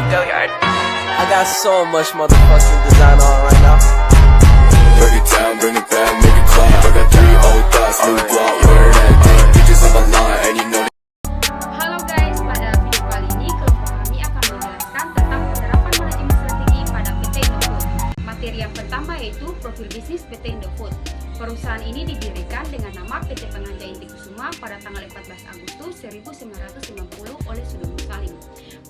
Billiard. I got so much motherfucking design on right now. Break it down, bring it back, make it clap. I got 3 old thoughts, new block, where that thing. Bitches on my line, and you know Halo guys, pada video kali ini kelompok kami akan menjelaskan tentang penerapan manajemen strategi pada PT Indofood. Materi yang pertama yaitu profil bisnis PT Indofood. Perusahaan ini didirikan dengan nama PT Penganja Inti Kusuma pada tanggal 14 Agustus 1990 oleh Sudung Salim.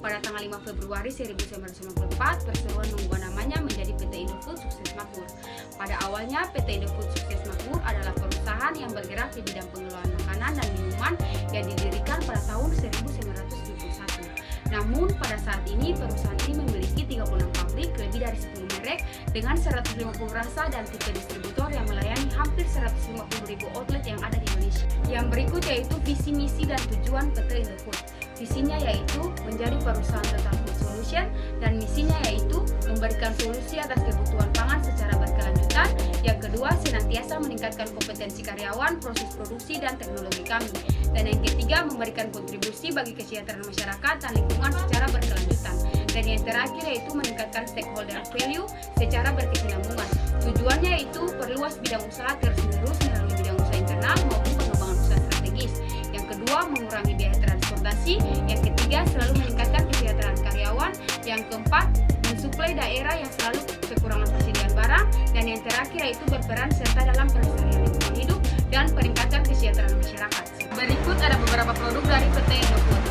Pada tanggal 5 Februari 1994, perseroan mengubah namanya menjadi PT Indofood Sukses Makmur. Pada awalnya, PT Indofood Sukses Makmur adalah perusahaan yang bergerak di bidang pengelolaan makanan dan minuman yang didirikan pada tahun 1971. Namun, pada saat ini, perusahaan ini memiliki 36 pabrik, lebih dari 10 merek, dengan 150 rasa dan tipe distributor yang melayani hampir 150.000 outlet yang ada di Indonesia. Yang berikut yaitu visi, misi, dan tujuan PT Indofood. Visinya yaitu menjadi perusahaan total food solution, dan misinya yaitu memberikan solusi atas kebutuhan pangan secara berkelanjutan. Yang kedua, senantiasa meningkatkan kompetensi karyawan, proses produksi, dan teknologi kami. Dan yang ketiga, memberikan kontribusi bagi kesejahteraan masyarakat dan lingkungan secara berkelanjutan. Dan yang terakhir yaitu meningkatkan stakeholder value secara berkesinambungan. Tujuannya yaitu perluas bidang usaha terus-menerus melalui bidang usaha internal maupun pengembangan usaha strategis. Yang kedua, mengurangi biaya transportasi. Yang ketiga, selalu meningkatkan kesejahteraan karyawan. Yang keempat, mensuplai daerah yang selalu kekurangan persediaan barang. Dan yang terakhir yaitu berperan serta dalam pelestarian lingkungan hidup dan peningkatan kesejahteraan masyarakat. Berikut ada beberapa produk dari PT Indofood.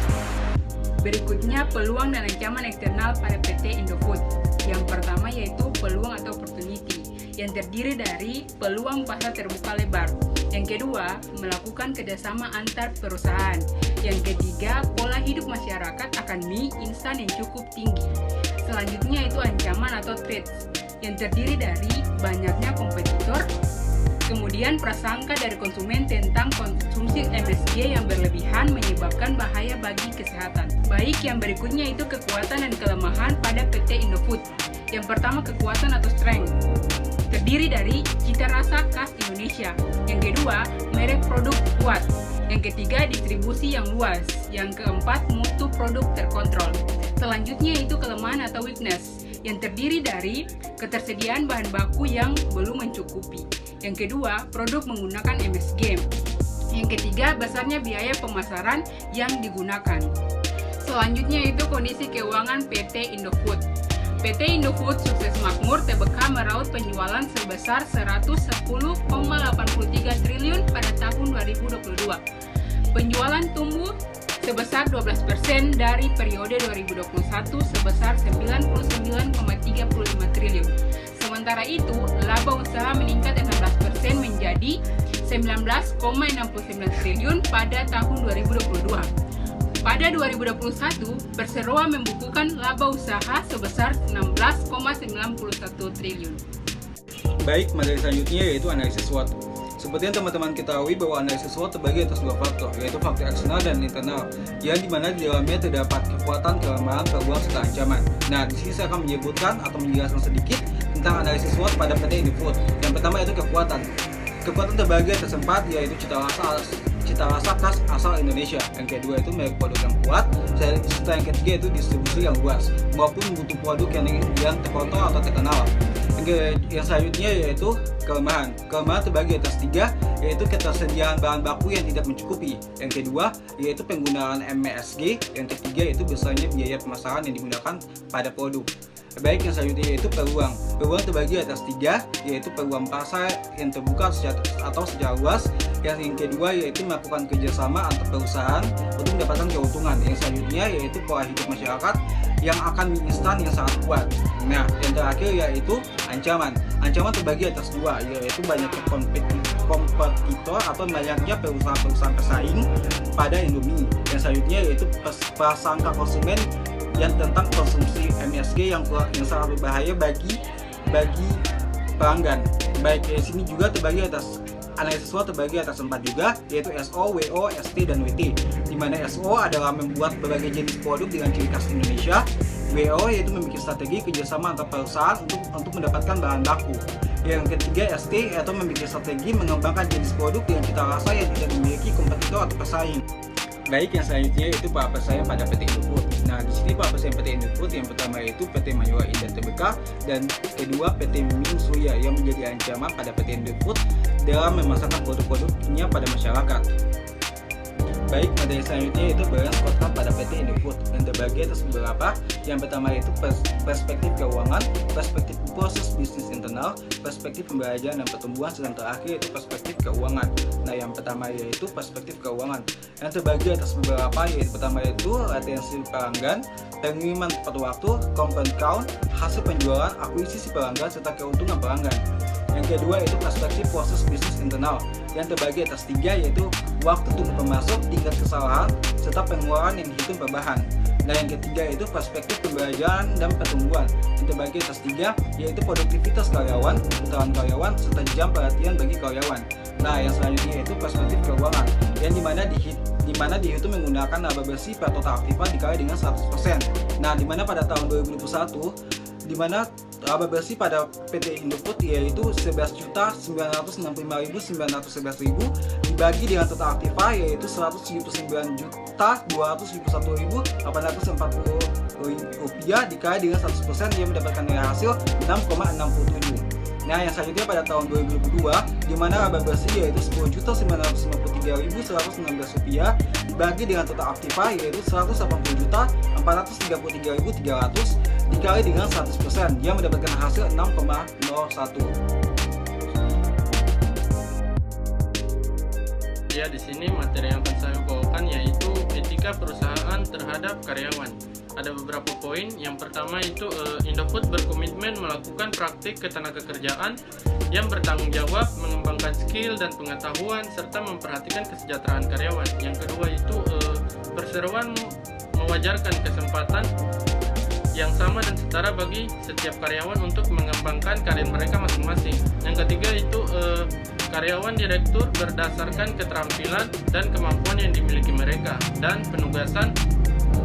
Berikutnya peluang dan ancaman eksternal pada PT Indofood. Yang pertama yaitu peluang atau opportunity, yang terdiri dari peluang pasar terbuka lebar. Yang kedua, melakukan kerjasama antar perusahaan. Yang ketiga, pola hidup masyarakat akan mie instan yang cukup tinggi. Selanjutnya itu ancaman atau threats, yang terdiri dari banyaknya kompetitor. Kemudian prasangka dari konsumen tentang konsumsi MSG yang berlebihan menyebabkan bahaya bagi kesehatan. Baik, yang berikutnya itu kekuatan dan kelemahan pada PT Indofood. Yang pertama, kekuatan atau strength, terdiri dari cita rasa khas Indonesia. Yang kedua, merek produk kuat. Yang ketiga, distribusi yang luas. Yang keempat, mutu produk terkontrol. Selanjutnya itu kelemahan atau weakness, yang terdiri dari ketersediaan bahan baku yang belum mencukupi. Yang kedua, produk menggunakan MSG. Yang ketiga, besarnya biaya pemasaran yang digunakan. Selanjutnya itu kondisi keuangan PT Indofood. PT Indofood Sukses Makmur TBK meraup penjualan sebesar 110,83 triliun pada tahun 2022. Penjualan tumbuh sebesar 12% dari periode 2021 sebesar 99,35 triliun. Sementara itu, laba usaha meningkat 16% menjadi 19,69 triliun pada tahun 2022. Pada 2021, perseroan membukukan laba usaha sebesar 16,91 triliun. Baik, materi selanjutnya yaitu analisis SWOT. Seperti yang teman-teman ketahui bahwa analisis SWOT terbagi atas 2 faktor, yaitu faktor eksternal dan internal, yang dimana di dalamnya terdapat kekuatan, kelemahan, peluang, serta ancaman. Nah, di sini saya akan menyebutkan atau menjelaskan sedikit tentang analisis SWOT pada PT Indofood. Yang pertama itu kekuatan. Kekuatan terbagi atas 4, yaitu cita rasa khas asal Indonesia. Yang kedua itu merek produk yang kuat. Serta yang ketiga itu distribusi yang luas, maupun mutu produk yang terkontrol atau terkenal. Yang selanjutnya yaitu kelemahan. Kelemahan terbagi atas 3, yaitu ketersediaan bahan baku yang tidak mencukupi. Yang kedua yaitu penggunaan MSG. Yang ketiga itu besarnya biaya pemasaran yang digunakan pada produk. Baik, yang selanjutnya yaitu peluang. Peluang terbagi atas 3, yaitu peluang pasar yang terbuka secara luas. Yang kedua yaitu melakukan kerjasama antar perusahaan untuk mendapatkan keuntungan. Yang selanjutnya yaitu pola hidup masyarakat yang akan mie instan yang sangat kuat. Nah, yang terakhir yaitu ancaman. Ancaman terbagi atas 2, yaitu banyaknya kompetitor atau banyaknya perusahaan pesaing pada Indomie. Yang selanjutnya yaitu prasangka konsumen yang tentang konsumsi MSG yang sangat berbahaya bagi pelanggan. Baik, di sini juga terbagi atas analisis SWOT terbagi atas 4 juga, yaitu SO, WO, ST, dan WT. Di mana SO adalah membuat berbagai jenis produk dengan ciri khas Indonesia. WO yaitu memiliki strategi kerjasama antar perusahaan untuk mendapatkan bahan baku. Yang ketiga ST yaitu memiliki strategi mengembangkan jenis produk dengan cita rasa yang tidak memiliki kompetitor atau pesaing. Baik, yang selanjutnya itu para pesaing pada PT Indofood. Nah, di sini para pesaing PT Indofood yang pertama yaitu PT Mayora Indah Tbk dan kedua PT Ming Surya yang menjadi ancaman pada PT Indofood dalam memasarkan produk-produknya pada masyarakat. Baik, materi selanjutnya itu balance scorecard pada PT Indofood dan terbagi atas beberapa. Yang pertama itu perspektif keuangan, perspektif proses bisnis internal, perspektif pembelajaran dan pertumbuhan, dan terakhir itu perspektif keuangan. Nah, yang pertama yaitu perspektif keuangan yang terbagi atas beberapa, yaitu pertama itu retensi pelanggan, pengiriman tepat waktu, compound count, hasil penjualan, akuisisi pelanggan, serta keuntungan pelanggan. Yang kedua itu perspektif proses bisnis internal yang terbagi atas 3, yaitu waktu tunggu pemasok, tingkat kesalahan, serta pengeluaran yang dihitung per bahan. Nah, yang ketiga itu perspektif pembelajaran dan pertumbuhan yang terbagi atas 3, yaitu produktivitas karyawan, kebutuhan karyawan, serta jam perhatian bagi karyawan. Nah, yang selanjutnya itu perspektif keuangan yang dimana dihitung menggunakan laba bersih per total aktiva dikali dengan 100%. Nah, dimana pada tahun 2021 dimana laba bersih pada PT Indofood yaitu 11.965.911.000 dibagi dengan total aktiva yaitu 179.271.840 rupiah dikali dengan 100% yang mendapatkan nilai hasil 6,67. Nah, yang selanjutnya pada tahun 2022 di mana laba bersih yaitu 10.953.116 rupiah dibagi dengan total aktiva yaitu 180.433.300 dikali dengan 100% yang mendapatkan hasil 6,01. Ya, di sini materi yang akan saya bawakan yaitu etika perusahaan terhadap karyawan. Ada beberapa poin. Yang pertama itu Indofood berkomitmen melakukan praktik ketenagakerjaan yang bertanggung jawab, mengembangkan skill dan pengetahuan serta memperhatikan kesejahteraan karyawan. Yang kedua itu perseroan mewajarkan kesempatan yang sama dan setara bagi setiap karyawan untuk mengembangkan karir mereka masing-masing. Yang ketiga itu karyawan direktur berdasarkan keterampilan dan kemampuan yang dimiliki mereka, dan penugasan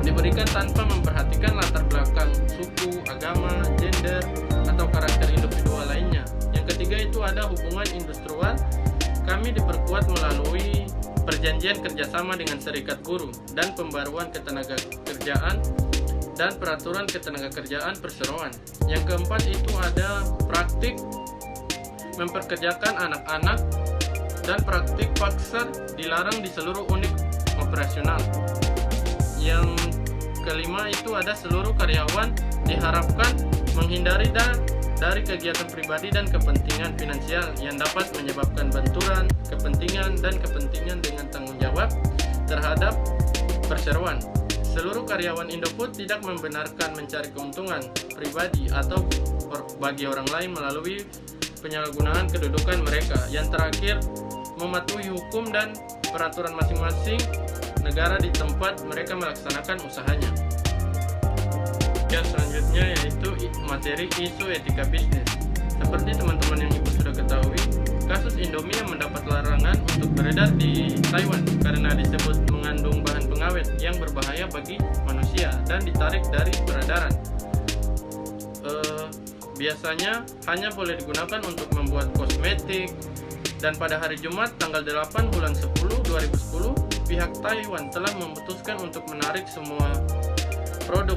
diberikan tanpa memperhatikan latar belakang suku, agama, gender, atau karakter individual lainnya. Yang ketiga itu ada hubungan industrial. Kami diperkuat melalui perjanjian kerjasama dengan serikat buruh dan pembaruan ketenagakerjaan dan peraturan ketenagakerjaan perseroan. Yang keempat itu ada praktik memperkerjakan anak-anak dan praktik paksa dilarang di seluruh unit operasional. Yang kelima itu ada seluruh karyawan diharapkan menghindari dari kegiatan pribadi dan kepentingan finansial yang dapat menyebabkan benturan kepentingan dan kepentingan dengan tanggung jawab terhadap perseroan. Seluruh karyawan Indofood tidak membenarkan mencari keuntungan pribadi atau bagi orang lain melalui penyalahgunaan kedudukan mereka. Yang terakhir, mematuhi hukum dan peraturan masing-masing negara di tempat mereka melaksanakan usahanya. Ya, selanjutnya yaitu materi isu etika bisnis. Seperti teman-teman yang ibu sudah ketahui, kasus Indomie yang mendapat larangan untuk beredar di Taiwan karena disebut mengandung bahan pengawet yang berbahaya bagi manusia dan ditarik dari peredaran. Biasanya hanya boleh digunakan untuk membuat kosmetik, dan pada hari Jumat tanggal 8 bulan 10 2010 pihak Taiwan telah memutuskan untuk menarik semua produk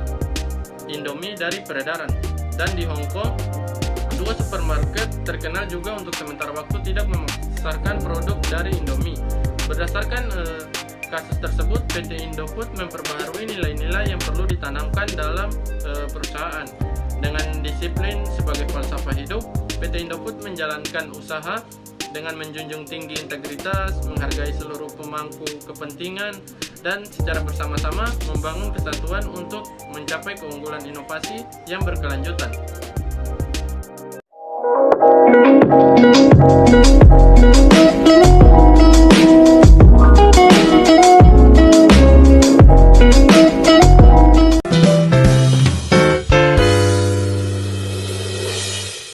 Indomie dari peredaran. Dan di Hong Kong, dua supermarket terkenal juga untuk sementara waktu tidak memasarkan produk dari Indomie. Berdasarkan kasus tersebut, PT Indofood memperbaharui nilai-nilai yang perlu ditanamkan dalam perusahaan. Dengan disiplin sebagai falsafah hidup, PT Indofood menjalankan usaha dengan menjunjung tinggi integritas, menghargai seluruh pemangku kepentingan, dan secara bersama-sama membangun kesatuan untuk mencapai keunggulan inovasi yang berkelanjutan.